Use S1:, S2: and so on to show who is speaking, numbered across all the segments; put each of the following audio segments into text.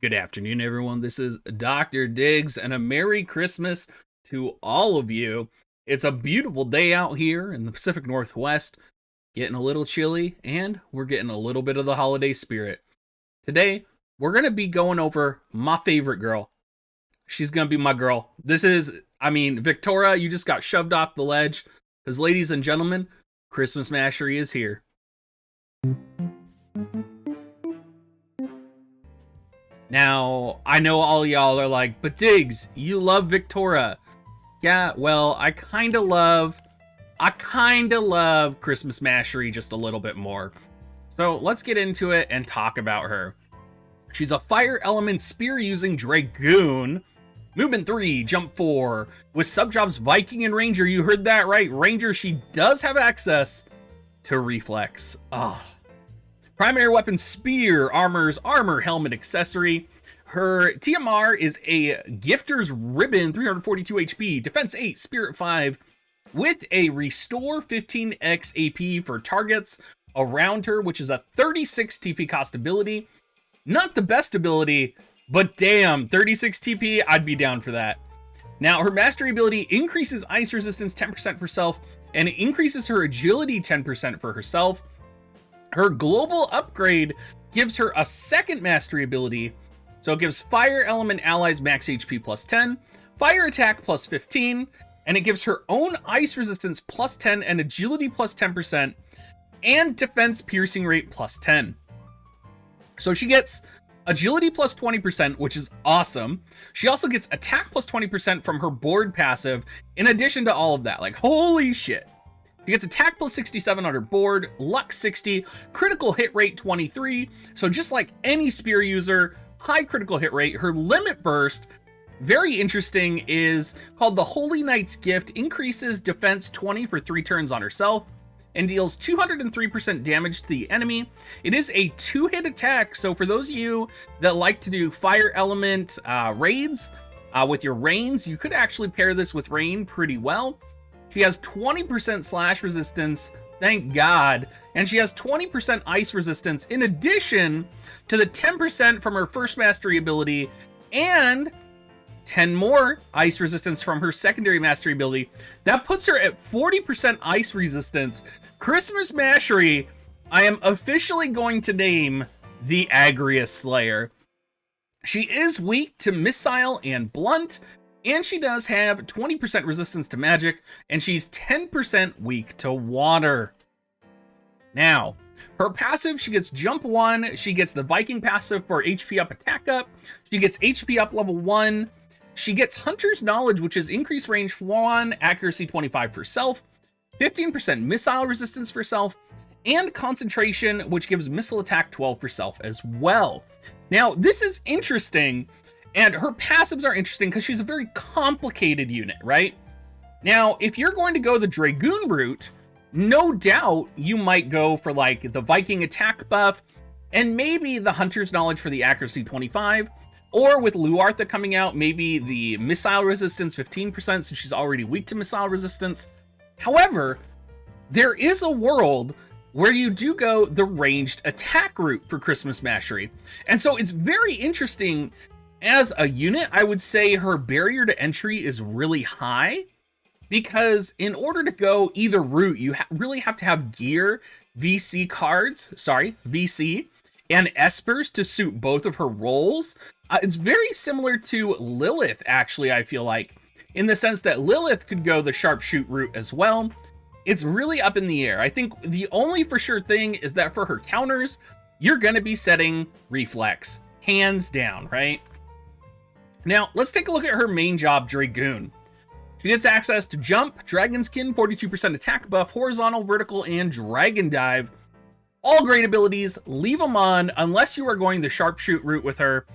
S1: Good afternoon, everyone. This is Dr. Diggs, and a Merry Christmas to all of you. It's a beautiful day out here in the Pacific Northwest, getting a little chilly, and we're getting a little bit of the holiday spirit. Today, we're going to be going over my favorite girl. She's going to be my girl. Victoria, you just got shoved off the ledge, because ladies and gentlemen, Christmas Macherie is here. Now, I know all y'all are like, but Diggs, you love Victoria. Yeah, well, I kind of love Christmas Macherie just a little bit more. So let's get into it and talk about her. She's a fire element spear using Dragoon. Movement 3, jump 4. With subjobs Viking and Ranger, you heard that right. Ranger, she does have access to reflex. Oh. Primary weapon, spear, armor, helmet, accessory. Her TMR is a Gifter's Ribbon, 342 HP, defense 8, spirit 5, with a restore 15x AP for targets around her, which is a 36 TP cost ability. Not the best ability, but damn, 36 TP, I'd be down for that. Now, her mastery ability increases ice resistance 10% for self, and it increases her agility 10% for herself. Her global upgrade gives her a second mastery ability. So it gives fire element allies max HP plus 10, fire attack plus 15, and it gives her own ice resistance plus 10 and agility plus 10%, and defense piercing rate plus 10. So she gets agility plus 20%, which is awesome. She also gets attack plus 20% from her board passive, in addition to all of that. Like, holy shit. She gets attack plus 67 on her board, luck 60, critical hit rate 23. So just like any spear user, high critical hit rate. Her limit burst, very interesting, is called the Holy Knight's Gift. Increases defense 20 for 3 turns on herself and deals 203% damage to the enemy. It is a 2-hit attack. So for those of you that like to do fire element raids with your rains, you could actually pair this with rain pretty well. She has 20% slash resistance, thank God, and she has 20% ice resistance in addition to the 10% from her first mastery ability and 10 more ice resistance from her secondary mastery ability. That puts her at 40% ice resistance. Christmas Macherie, I am officially going to name the Agrius Slayer. She is weak to missile and blunt, and she does have 20% resistance to magic, and she's 10% weak to water. Now, her passive, she gets jump 1, she gets the Viking passive for HP up, attack up, she gets HP up level 1, she gets Hunter's Knowledge, which is increased range 1, accuracy 25 for self, 15% missile resistance for self, and concentration, which gives missile attack 12 for self as well. Now, this is interesting. And her passives are interesting because she's a very complicated unit, right? Now, if you're going to go the Dragoon route, no doubt you might go for like the Viking attack buff and maybe the Hunter's Knowledge for the accuracy 25, or with Luartha coming out, maybe the missile resistance 15% since she's already weak to missile resistance. However, there is a world where you do go the ranged attack route for Christmas Macherie. And so it's very interesting. As a unit, I would say her barrier to entry is really high because in order to go either route, you really have to have gear, VC, and espers to suit both of her roles. It's very similar to Lilith, actually, I feel like, in the sense that Lilith could go the sharpshoot route as well. It's really up in the air. I think the only for sure thing is that for her counters, you're going to be setting reflex, hands down, right? Now, let's take a look at her main job, Dragoon. She gets access to jump, dragon skin, 42% attack buff, horizontal, vertical, and dragon dive. All great abilities, leave them on unless you are going the sharpshoot route with her.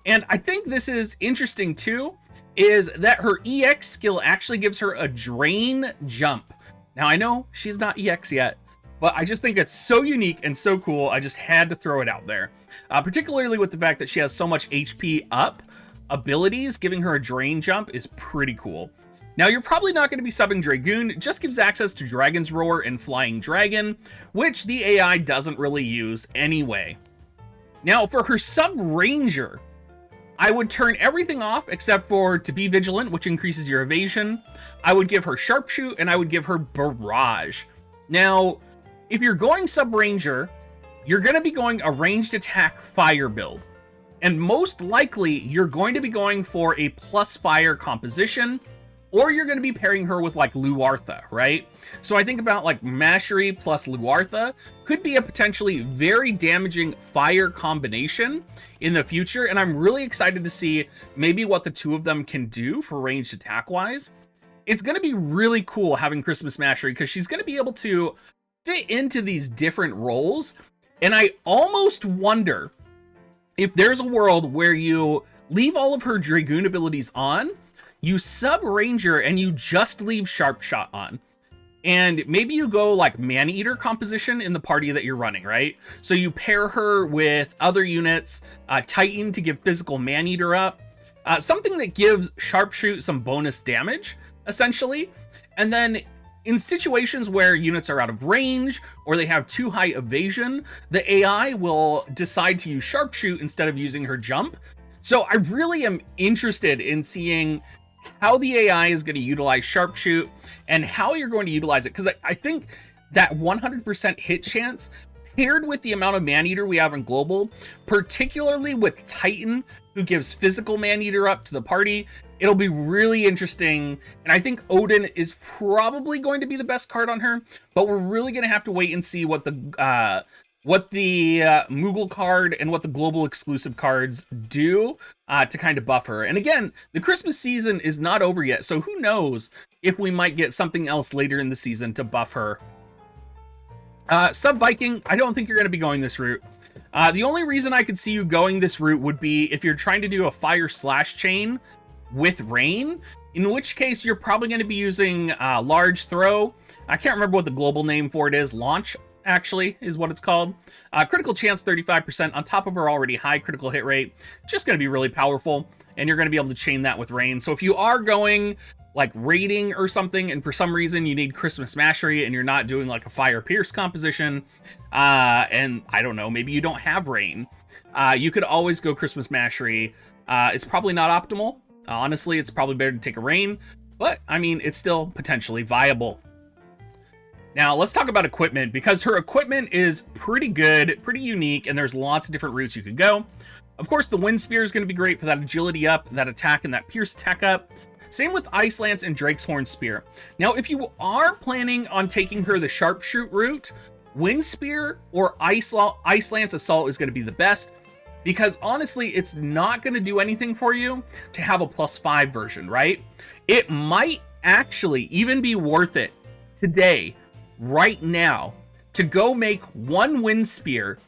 S1: And I think this is interesting too, is that her EX skill actually gives her a drain jump. Now, I know she's not EX yet, but I just think it's so unique and so cool, I just had to throw it out there. Particularly with the fact that she has so much HP up. Abilities, giving her a drain jump is pretty cool. Now, you're probably not going to be subbing Dragoon. It just gives access to Dragon's Roar and Flying Dragon, which the AI doesn't really use anyway. Now, for her sub Ranger, I would turn everything off except for to be vigilant, which increases your evasion. I would give her sharpshoot, and I would give her barrage. Now, if you're going sub-ranger, you're going to be going a ranged attack fire build. And most likely, you're going to be going for a plus fire composition, or you're going to be pairing her with like Luartha, right? So I think about like Mashery plus Luartha could be a potentially very damaging fire combination in the future. And I'm really excited to see maybe what the two of them can do for ranged attack wise. It's going to be really cool having Christmas Macherie because she's going to be able to fit into these different roles. And I almost wonder if there's a world where you leave all of her Dragoon abilities on, you sub Ranger, and you just leave Sharp Shot on. And maybe you go like Man-Eater composition in the party that you're running, right? So you pair her with other units, Titan to give physical Man-Eater up, something that gives Sharpshoot some bonus damage, essentially. And then in situations where units are out of range or they have too high evasion, the AI will decide to use Sharpshoot instead of using her jump. So I really am interested in seeing how the AI is going to utilize Sharpshoot and how you're going to utilize it. Because I think that 100% hit chance paired with the amount of Man-Eater we have in Global, particularly with Titan, who gives physical Man-Eater up to the party, it'll be really interesting. And I think Odin is probably going to be the best card on her, but we're really going to have to wait and see what the Moogle card and what the global exclusive cards do to kind of buff her. And again, the Christmas season is not over yet, so who knows if we might get something else later in the season to buff her. Sub Viking, I don't think you're going to be going this route. The only reason I could see you going this route would be if you're trying to do a fire slash chain with rain, in which case you're probably going to be using large throw. I can't remember what the global name for it is. Launch, actually, is what it's called. Critical chance 35% on top of her already high critical hit rate. Just going to be really powerful, and you're going to be able to chain that with rain. So if you are going like raiding or something, and for some reason you need Christmas Macherie and you're not doing like a fire pierce composition, and I don't know, maybe you don't have rain, you could always go Christmas Macherie. It's probably not optimal. Honestly, it's probably better to take a rain, but I mean, it's still potentially viable. Now, let's talk about equipment, because her equipment is pretty good, pretty unique, and there's lots of different routes you could go. Of course, the Wind Spear is going to be great for that agility up, that attack, and that pierce attack up. Same with Ice Lance and Drake's Horn Spear. Now, if you are planning on taking her the Sharpshoot route, Wind Spear or Ice Lance Assault is going to be the best, because honestly, it's not going to do anything for you to have a +5 version, right? It might actually even be worth it today, right now, to go make one Wind Spear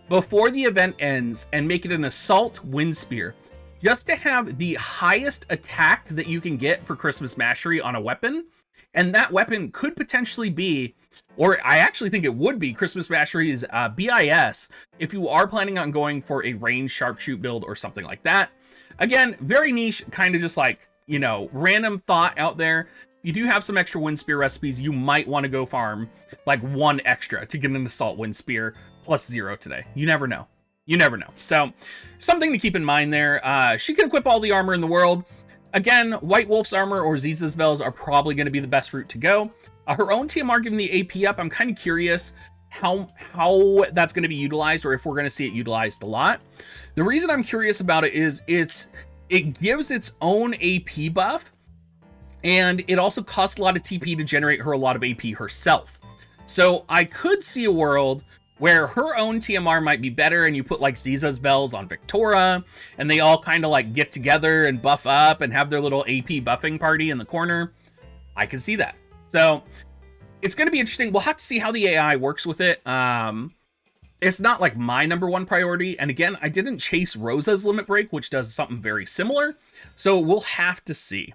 S1: before the event ends and make it an Assault Wind Spear, just to have the highest attack that you can get for Christmas Macherie on a weapon. And that weapon could potentially be, or I actually think it would be, Christmas Macherie's BIS, if you are planning on going for a range sharpshoot build or something like that. Again, very niche, kind of just like, you know, random thought out there. You do have some extra Wind Spear recipes. You might want to go farm like one extra to get an Assault Wind Spear +0 today. You never know. You never know. So something to keep in mind there. She can equip all the armor in the world. Again, White Wolf's armor or Ziza's bells are probably going to be the best route to go. Her own TMR giving the AP up, I'm kind of curious how that's going to be utilized, or if we're going to see it utilized a lot. The reason I'm curious about it is it gives its own AP buff, and it also costs a lot of TP to generate her a lot of AP herself. So I could see a world where her own TMR might be better, and you put like Ziza's bells on Victoria, and they all kind of like get together and buff up and have their little AP buffing party in the corner. I can see that. So it's going to be interesting. We'll have to see how the AI works with it. It's not like my #1 priority. And again, I didn't chase Rosa's Limit Break, which does something very similar. So we'll have to see.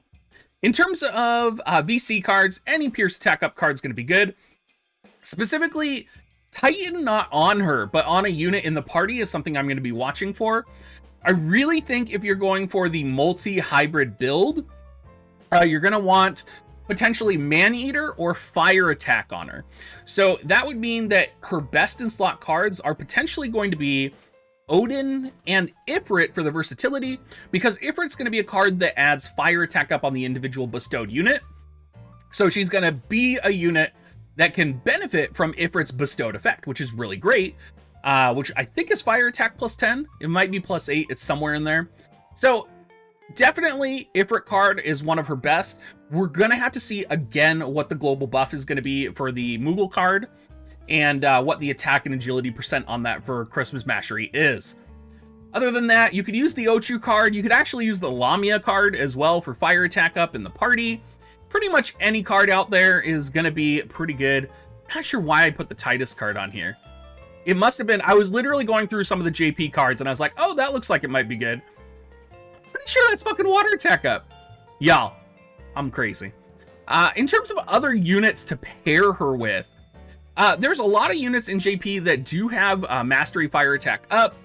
S1: In terms of VC cards, any Pierce Attack Up card is going to be good. Specifically, Titan not on her, but on a unit in the party is something I'm going to be watching for. I really think if you're going for the multi-hybrid build, you're going to want potentially Man-Eater or Fire Attack on her. So that would mean that her best in slot cards are potentially going to be Odin and Ifrit for the versatility, because Ifrit's going to be a card that adds fire attack up on the individual bestowed unit. So she's going to be a unit that can benefit from Ifrit's bestowed effect, which is really great, which I think is fire attack plus 10. It might be plus 8. It's somewhere in there. So definitely Ifrit card is one of her best. We're going to have to see again what the global buff is going to be for the Moogle card, and what the attack and agility percent on that for XMAS Macherie is. Other than that, you could use the Ochu card. You could actually use the Lamia card as well for fire attack up in the party. Pretty much any card out there is going to be pretty good. Not sure why I put the Titus card on here. It must have been, I was literally going through some of the JP cards and I was like, oh, that looks like it might be good. Pretty sure that's fucking water attack up. Y'all, I'm crazy. In terms of other units to pair her with, there's a lot of units in JP that do have Mastery fire attack up,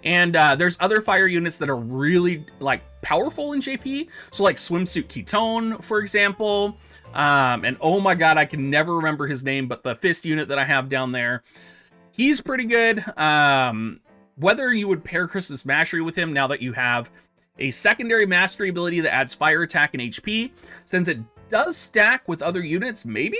S1: and there's other fire units that are really like powerful in JP. So like Swimsuit Ketone, for example, and oh my god, I can never remember his name, but the Fist unit that I have down there, he's pretty good. Whether you would pair XMAS Macherie with him now that you have a secondary mastery ability that adds fire attack and HP, since it does stack with other units, maybe?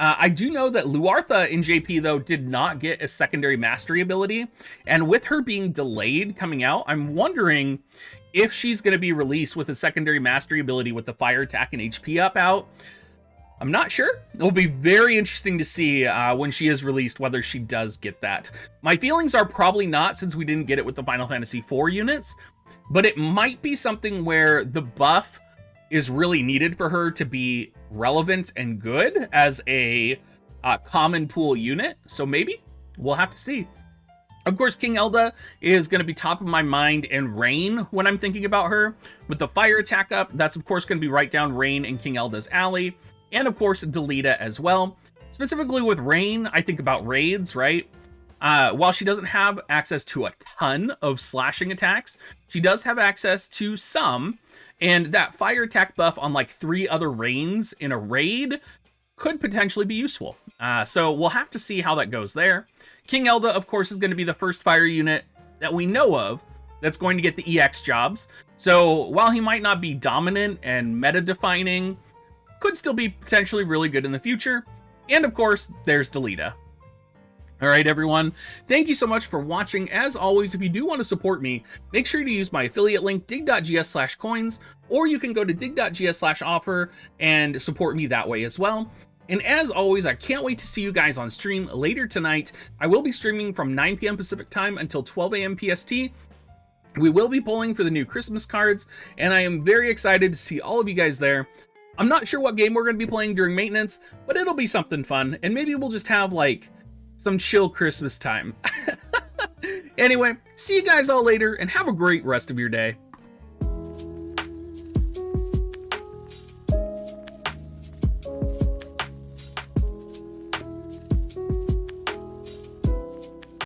S1: I do know that Luartha in JP, though, did not get a secondary mastery ability. And with her being delayed coming out, I'm wondering if she's going to be released with a secondary mastery ability with the fire attack and HP up out. I'm not sure. It'll be very interesting to see when she is released, whether she does get that. My feelings are probably not, since we didn't get it with the Final Fantasy IV units. But it might be something where the buff is really needed for her to be relevant and good as a common pool unit. So maybe we'll have to see. Of course, King Elda is going to be top of my mind in Rain when I'm thinking about her. With the fire attack up, that's of course going to be right down Rain and King Elda's alley. And of course, Delita as well. Specifically with Rain, I think about raids, right? While she doesn't have access to a ton of slashing attacks, she does have access to some. And that fire attack buff on like 3 other Rains in a raid could potentially be useful. So we'll have to see how that goes there. King Elda, of course, is going to be the first fire unit that we know of that's going to get the EX jobs. So while he might not be dominant and meta-defining, could still be potentially really good in the future. And of course, there's Delita. All right, everyone. Thank you so much for watching. As always, if you do want to support me, make sure to use my affiliate link, dig.gs/coins, or you can go to dig.gs/offer and support me that way as well. And as always, I can't wait to see you guys on stream later tonight. I will be streaming from 9 p.m. Pacific time until 12 a.m. PST. We will be pulling for the new Christmas cards, and I am very excited to see all of you guys there. I'm not sure what game we're going to be playing during maintenance, but it'll be something fun, and maybe we'll just have like some chill Christmas time. Anyway, see you guys all later, and have a great rest of your day.